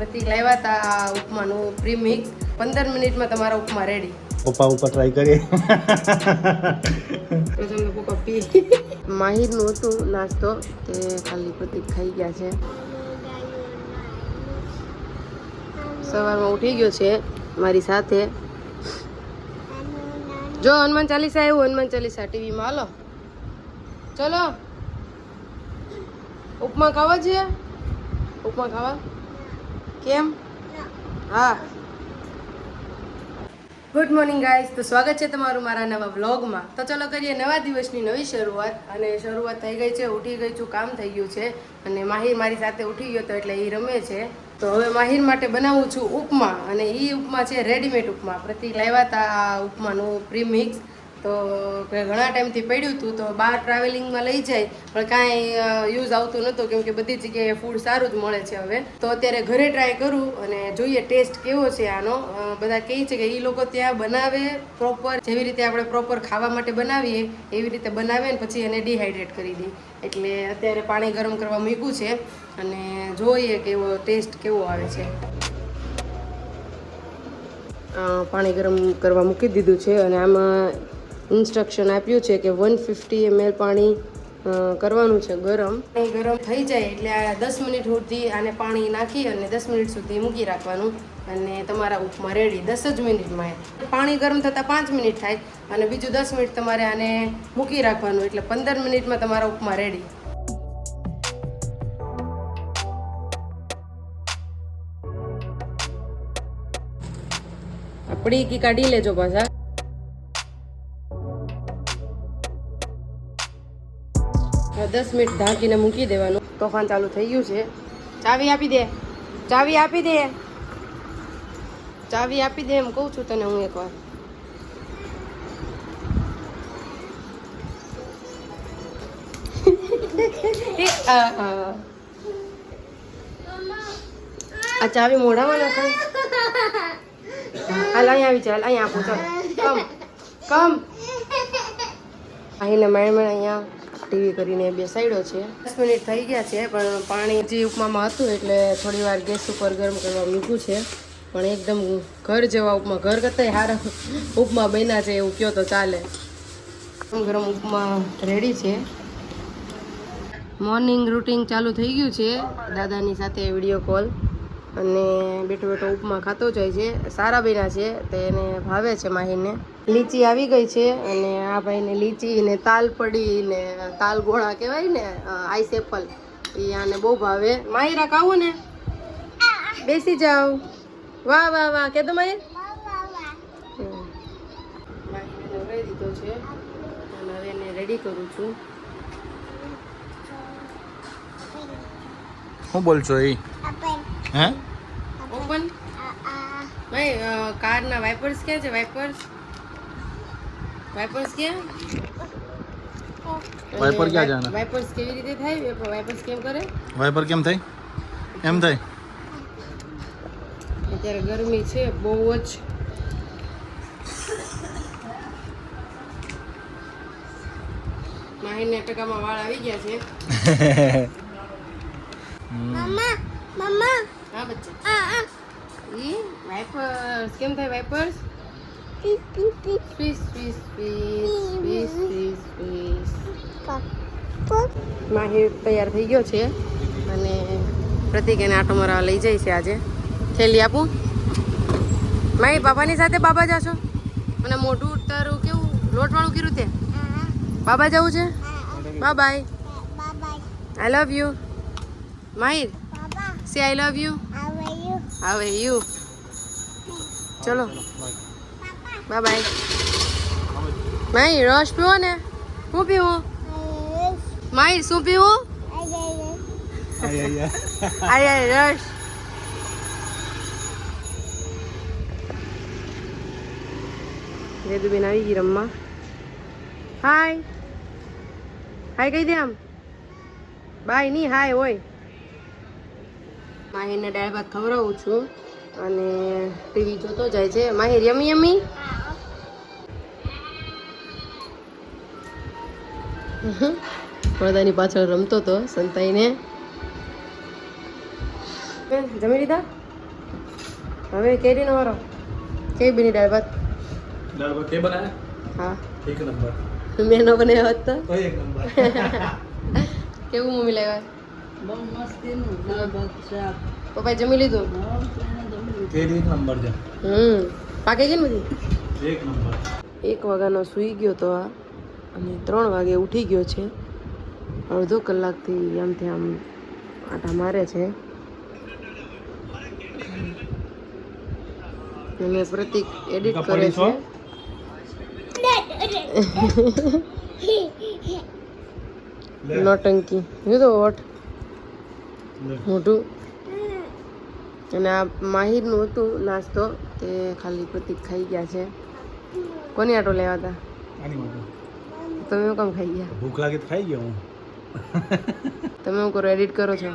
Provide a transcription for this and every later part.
પ્રતિક લાવ્યા હતા ઉપમાનું પ્રીમિક્સ 15 મિનિટમાં તમારા ઉપમા રેડી. પપ્પા ઉપર ટ્રાય કરીએ. પ્રથમ તો પપ્પા પી માહિરનું હતું નાસ્તો તે ખાલી પ્રતિક ખાઈ ગયા છે. સવારમાં ઉઠી ગયો છે મારી સાથે. જો હનુમાન ચાલીસા આવ્યું, હનુમાન ચાલીસા ટીવીમાં. હાલો ચલો ઉપમા ખાવા છે. ઉપમા ખાવા કેમ? હા. ગુડ મોર્નિંગ ગાઈઝ, તો સ્વાગત છે તમારું મારા નવા વ્લોગમાં. તો ચલો કરીએ નવા દિવસની નવી શરૂઆત. અને શરૂઆત થઈ ગઈ છે, ઉઠી ગઈ છું, કામ થઈ ગયું છે. અને માહિર મારી સાથે ઉઠી ગયો તો એટલે એ રમે છે. તો હવે માહિર માટે બનાવું છું ઉપમા. અને એ ઉપમા છે રેડીમેડ ઉપમા. પ્રતિક લાવ્યા હતા આ ઉપમાનું પ્રીમિક્સ. તો ઘણા ટાઈમથી પડ્યું હતું, તો બહાર ટ્રાવેલિંગમાં લઈ જાય પણ કાંઈ યુઝ આવતું નહોતું, કેમ કે બધી જગ્યાએ ફૂડ સારું જ મળે છે હવે. તો અત્યારે ઘરે ટ્રાય કરું અને જોઈએ ટેસ્ટ કેવો છે આનો. બધા કહે છે કે એ લોકો ત્યાં બનાવે પ્રોપર, જેવી રીતે આપણે પ્રોપર ખાવા માટે બનાવીએ એવી રીતે બનાવે ને પછી એને ડિહાઈડ્રેટ કરી દે. એટલે અત્યારે પાણી ગરમ કરવા મૂક્યું છે અને જોઈએ કેવો ટેસ્ટ કેવો આવે છે. પાણી ગરમ કરવા મૂકી દીધું છે અને આમાં ઇન્સ્ટ્રક્શન આપ્યું છે કે 150 ml પાણી કરવાનું છે ગરમ. પાણી ગરમ થઈ જાય એટલે આ 10 મિનિટ સુધી આને પાણી નાખી અને 10 મિનિટ સુધી મૂકી રાખવાનું અને તમારા ઉપમા રેડી 10 જ મિનિટમાં. પાણી ગરમ થતાં 5 મિનિટ થાય અને બીજું 10 મિનિટ તમારે આને મૂકી રાખવાનું, એટલે 15 મિનિટમાં તમારા ઉપમા રેડી. આપણી કી કાઢી લેજો પાછા. હવે 10 મિનિટ ઢાંકીને મૂકી દેવાનું. તોફાન ચાલુ થઈ ગયું છે. ચાવી આપી દે, ચાવી આપી દે, ચાવી આપી દે એમ કહું છું તને હું એકવાર. આ ચાવી મોઢામાં નાખાય. હાલ અહીંયા આવી ચાલ, અહીંયા આપું ચાલ. કમ કમ અહીંને મેણ અહીંયા ટીવી કરીને બેસાડ્યો છે. 10 મિનિટ થઈ ગયા છે પણ પાણી જે ઉપમામાં હતું એટલે થોડી વાર ગેસ ઉપર ગરમ કરવા મૂક્યું છે. પણ એકદમ ઘર જેવા ઉપમા, ઘર કરતાં સારા ઉપમા બન્યા છે એવું કહો તો ચાલે. ગરમ ઉપમા રેડી છે. મોર્નિંગ રૂટીન ચાલુ થઈ ગયું છે દાદાની સાથે વિડીયો કોલ. અને બેઠો બેઠો ઉપમા ખાતો જાય છે. સારા બન્યા છે તો એને ભાવે છે માહીને. લીચી આવી ગઈ છે અને આ ભાઈને લીચી ને તાલ પડી ને તાલ ગોળા કહેવાય ને, આઈસ એપલ, એ આને બહુ ભાવે. માહિરા ખાવું ને? બેસી જાઓ. વાહ વાહ વાહ કે તો માહિર. માહીને નવરાઈ દીધો છે અને હવે એને રેડી કરું છું. શું બોલશો એ? હે ઓપન ભાઈ કારના વાઇપર્સ ક્યાં છે? વાઇપર્સ વાઇપર્સ ક્યાં? વાઇપર ક્યાં જાના? વાઇપર્સ કેવી રીતે થાય? વાઇપર્સ કેમ કરે? વાઇપર કેમ થાય? એમ થાય. અત્યારે ગરમી છે બહુ જ. માહીને ટકામાં વાળ આવી ગયા છે. મમ્મા મમ્મા હા બચ્ચા. ઈ વાઇપર્સ કેમ થાય? Wipers piece piece piece piece piece piece. Mahir તૈયાર થઈ ગયો છે અને પ્રતિક એને આટો મારવા લઈ જાય છે આજે. થેલી આપું? માહી બાબાની સાથે બાબા જાશો? અને મોઢું તારું કેવું લોટવાળું કર્યું તે? બાબા જવું છે? Bye bye. I love you. Mahir say I love you. How are you? ચલો બાય બાય. માહિર રસ પીવો ને? શું પીવું? માહિર શું પીવું? આય રસ. વેદુબેન આવી ગઈ રમવા. હાય હાય કહી દે આમ. બાય નહીં હાય હોય. માહિરને દાળ ભાત ખવડાવું છું અને ટીવી જોતો જાય છે. માહિર યમી યમી. પડદાની પાછળ રમતો તો સંતાઈને. જમી લીધા? હવે કેરીનો વારો કેવી બની દાળ ભાત દાળ ભાત કે બનાયા હા એક નંબર મેં ન બનાવ્યો હોત તો તો એક નંબર કેવું મમ્મી લાવ્યા બહુ મસ્ત એનું દાળ ભાત શાક પપ્પાએ જમી લીધું કેરી એક નંબર છે પાકે ગઈ ને બધી એક નંબર 1 વાગ્યાનો સૂઈ ગયો તો આ અને 3 વાગે ઉઠી ગયો છે અડધો કલાકથી આમથી આમ આટા મારે છે અને પ્રતિક એડિટ કરે છે નોટંકી જો વોટ મોટું અને આ માહિરનું હતું નાસ્તો તે ખાલી પ્રતિક ખાઈ ગયા છે કોની આટો લેવા હતા આની માટે તમે હું કામ ખાઈ ગયા ભૂખ લાગે તો ખાઈ ગયો હું તમે હું કરો એડિટ કરો છો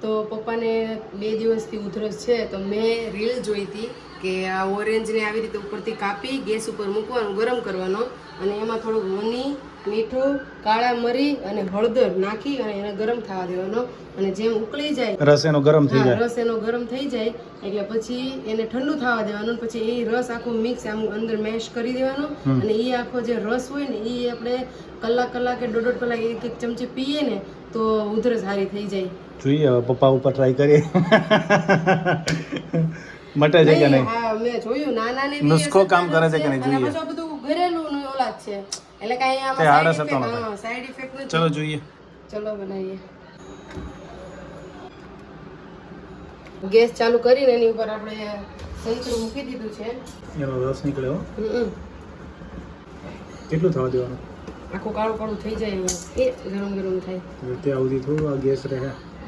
તો પપ્પાને 2 દિવસથી ઉધરસ છે તો મેં રીલ જોઈ હતી કે આ ઓરેન્જને આવી રીતે ઉપરથી કાપી ગેસ ઉપર મૂકવાનું ગરમ કરવાનો અને એમાં થોડુંક હની મીઠું કાળા મરી અને હળદર નાખી અને એને ગરમ થવા દેવાનો અને જેમ ઉકળી જાય રસ એનો ગરમ થઈ જાય રસ એનો ગરમ થઈ જાય એટલે પછી એને ઠંડુ થવા દેવાનું પછી એ રસ આખો મિક્સ આમ અંદર મેશ કરી દેવાનો અને એ આખો જે રસ હોય ને એ આપણે કલાક કે દોઢ કલાક એક ચમચી પીએ ને તો ઉધરસ સારી થઈ જાય જોઈએ હવે પપ્પા ઉપર ટ્રાય કરીએ મટે છે કે નહીં હા મેં જોયું નાના ને નુસ્ખો કામ કરે છે કે નહીં જોઈએ. અને બધું ઘરેલું નું ઓલાદ છે એટલે કાંઈ તે આમાં આળસ હતો નતો. સાઈડ ઇફેક્ટ નથી ચલો જોઈએ ચલો બનાવીએ ગેસ ચાલુ કરીને એની ઉપર આપણે સંતરું મૂકી દીધું છે એનો રસ નીકળ્યો હમ. કેટલું થવા દેવાનું આખું કાળું કાળું થઈ જાય એ ગરમ ગરમ થાય ત્યાં સુધી થોડું આ ગેસ રહે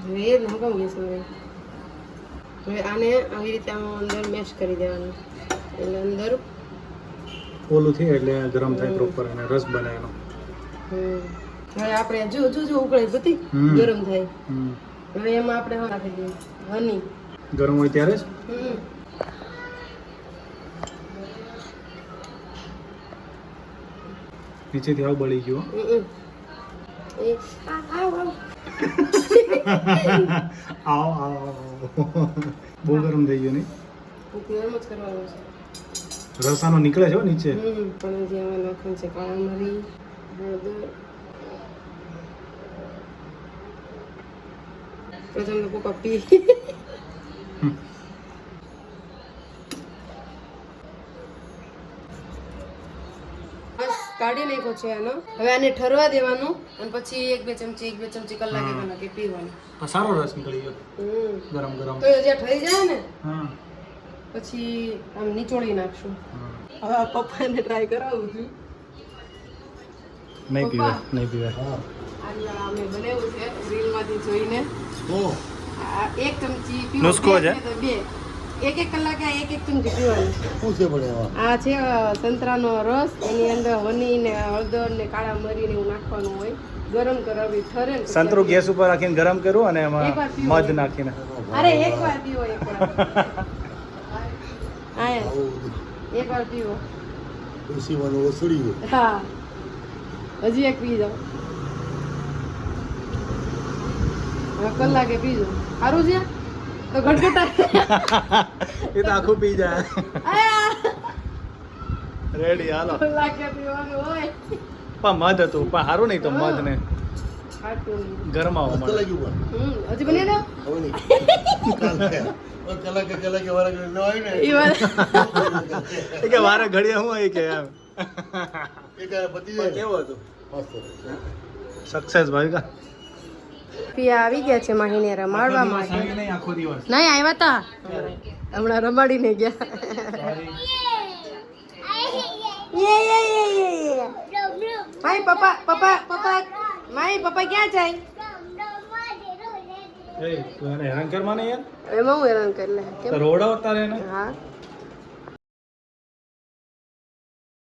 હવે એ ન કામ ગેસ રહે હવે આને આવી રીતે આમ અંદર મેશ કરી દેવાનું એટલે અંદર ઓલું થાય એટલે ગરમ થાય પ્રોપર અને રસ બને એનો હવે આપણે જો ઉકળે બધી ગરમ થાય હમ. હવે એમાં આપણે નાખી દઈએ હની ગરમ હોય ત્યારે જ નીચેથી આવ બળી ગયો એ આવ આવ આવ બહુ ગરમ થઈ ગયો નહીં એમ જ કરવાનું છે રસાનો નીકળે છે હો નીચે પણ જે આમાં નાખવાનું છે કાળા મરી હળદર પ્રથમ તો પપ્પા પી બસ કાઢી નાખ્યો છે આનો હવે આને ઠરવા દેવાનું અને પછી 1-2 ચમચી કલાક કે પીવાનું તો સારો રસ નીકળી ગયો ગરમ ગરમ તો જ્યાં ઠરી જાય ને હા પછી આમ નીચોડી નાખશું હવે આ પપ્પાને ટ્રાય કરાવું છું નહીં પીવે નહીં પીવે આજે અમે બનાવ્યું છે રીલમાંથી જોઈને આ 1 ચમચી પીવો નુસ્ખો છે? બે તો બે એક કલાકે આ એક ચમચી પીવાનું શું છે પડે આ છે સંતરાનો રસ એની અંદર હની ને હળદર ને કાળા મરી ને એવું નાખવાનું હોય ગરમ કરાવી ઠરે ને પછી સંતરું ગેસ ઉપર રાખીને ગરમ કરું અને એમાં એકવાર પીવો. મધ નાખીને અરે એકવાર પીવો એકવાર હા એકવાર પીવો તુલસીવાનું ઓસડી ગયું હા હજી એક પી જાઓ હવે કલાકે પીજો સારું છે તો ગટગટા એ તો આખું પી જાય રેડી હાલો કલાકે પીવાનું હોય પણ મધ હતું પણ સારું નહીં તો મધ ને ખાટું નહીં. ગરમાવો મસ્ત મળે લાગ્યું પણ હજી બની દો હવે નહીં કલાકે વાળા ન આવ્યું ને એ વાત એ કે વારે ઘડીએ હું આવી કે એમ એક પતિ જાય કેવું હતું મસ્ત સક્સેસ ભાઈ કા પિયા આવી ગયા છે માહીને રમાડવા માટે નહીં આખો દિવસ નહીં આવ્યા તા હમણાં રમાડીને ગયા માઈ પપ્પા માઈ પપ્પા ક્યાં જાય એ તું એને હેરાન કરમાં નહીં યાર એમાં હું હેરાન કરી લે કેમ તો રોડાવ તારે એને હા